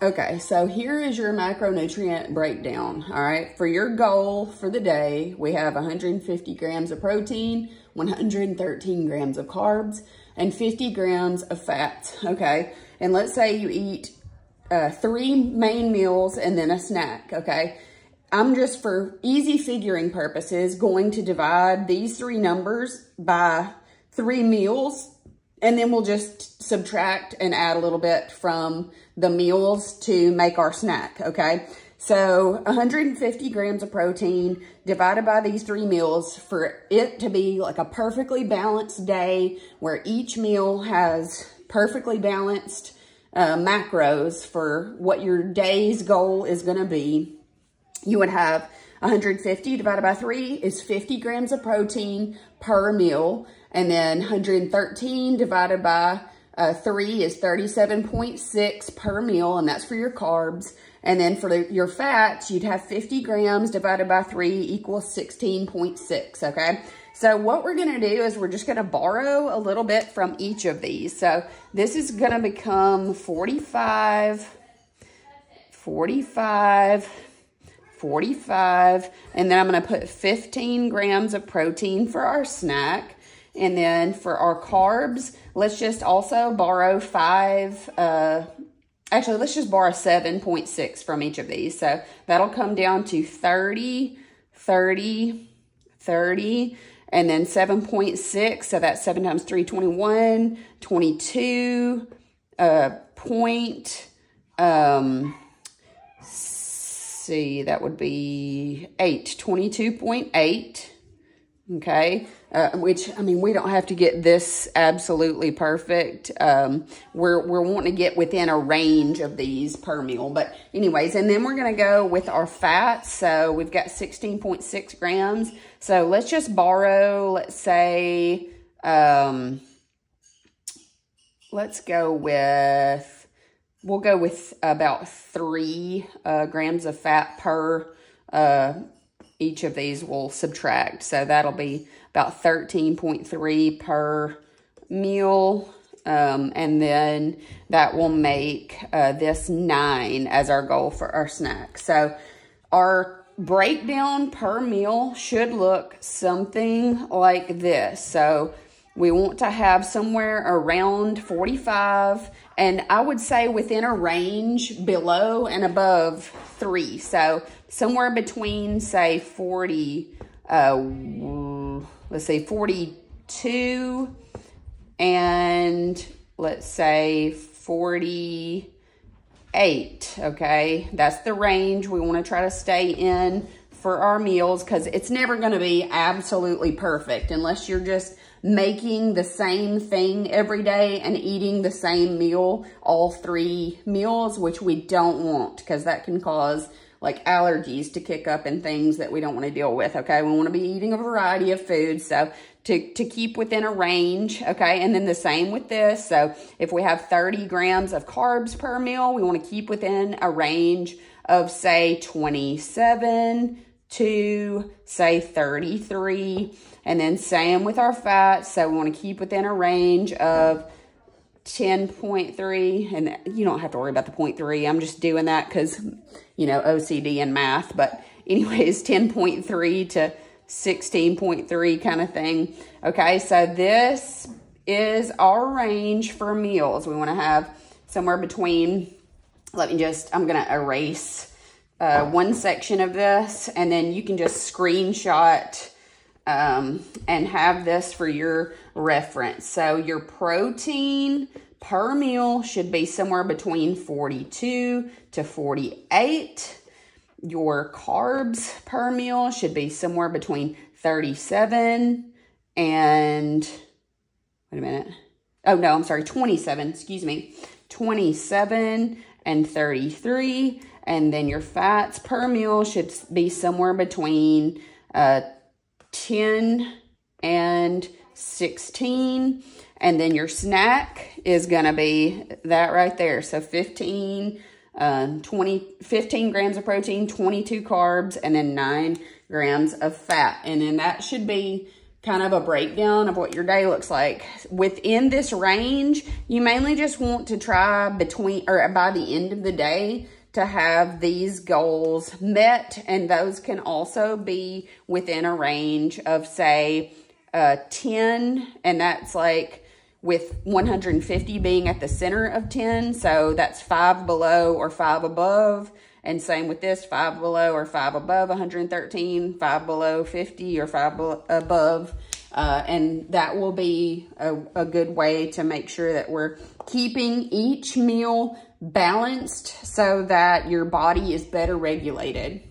Okay, so here is your macronutrient breakdown, all right? For your goal for the day, we have 150 grams of protein, 113 grams of carbs, and 50 grams of fats, okay? And let's say you eat 3 main meals and then a snack, okay? I'm just, for easy figuring purposes, going to divide these 3 numbers by 3 meals, and then we'll just subtract and add a little bit from the meals to make our snack, okay? So 150 grams of protein divided by these 3 meals for it to be like a perfectly balanced day where each meal has perfectly balanced macros for what your day's goal is gonna be. You would have 150 divided by 3 is 50 grams of protein per meal. And then 113 divided by 3 is 37.6 per meal, and that's for your carbs. And then for your fats, you'd have 50 grams divided by 3 equals 16.6, okay? So what we're gonna do is we're just gonna borrow a little bit from each of these. So this is gonna become 45, and then I'm gonna put 15 grams of protein for our snack. And then for our carbs, let's just also borrow 7.6 from each of these. So that'll come down to 30, 30, 30, and then 7.6. So that's 7 times 3, 21, 22, that would be 22.8. Okay, which, I mean, we don't have to get this absolutely perfect. We're wanting to get within a range of these per meal. But anyways, and then we're going to go with our fats. So we've got 16.6 grams. So let's just borrow, let's say, we'll go with about 3 grams of fat per each of these will subtract. So that'll be about 13.3 per meal. And then that will make this 9 as our goal for our snack. So our breakdown per meal should look something like this. So we want to have somewhere around 45, and I would say within a range below and above 3. So somewhere between, say, 42 and let's say 48, okay? That's the range we want to try to stay in for our meals, because it's never going to be absolutely perfect unless you're just making the same thing every day and eating the same meal, all 3 meals, which we don't want, because that can cause like allergies to kick up and things that we don't want to deal with, okay? We want to be eating a variety of foods, so to keep within a range, okay? And then the same with this. So if we have 30 grams of carbs per meal, we want to keep within a range of, say, 27 to, say, 33. And then same with our fats. So we want to keep within a range of 10.3. And you don't have to worry about the 0.3. I'm just doing that because, you know, OCD and math. But anyways, 10.3 to 16.3 kind of thing. Okay, so this is our range for meals. We want to have somewhere between, I'm going to erase one section of this, and then you can just screenshot and have this for your reference. So your protein per meal should be somewhere between 42 to 48. Your carbs per meal should be somewhere between 37 and, 27, 27 and 33. And then your fats per meal should be somewhere between 10 and 16. And then your snack is going to be that right there. So 15 grams of protein, 22 carbs, and then 9 grams of fat. And then that should be kind of a breakdown of what your day looks like. Within this range, you mainly just want to try between, or by the end of the day, to have these goals met, and those can also be within a range of, say, 10, and that's like with 150 being at the center of 10, so that's 5 below or 5 above. And same with this, 5 below or 5 above 113, 5 below 50 or 5 above. And that will be a good way to make sure that we're keeping each meal balanced so that your body is better regulated.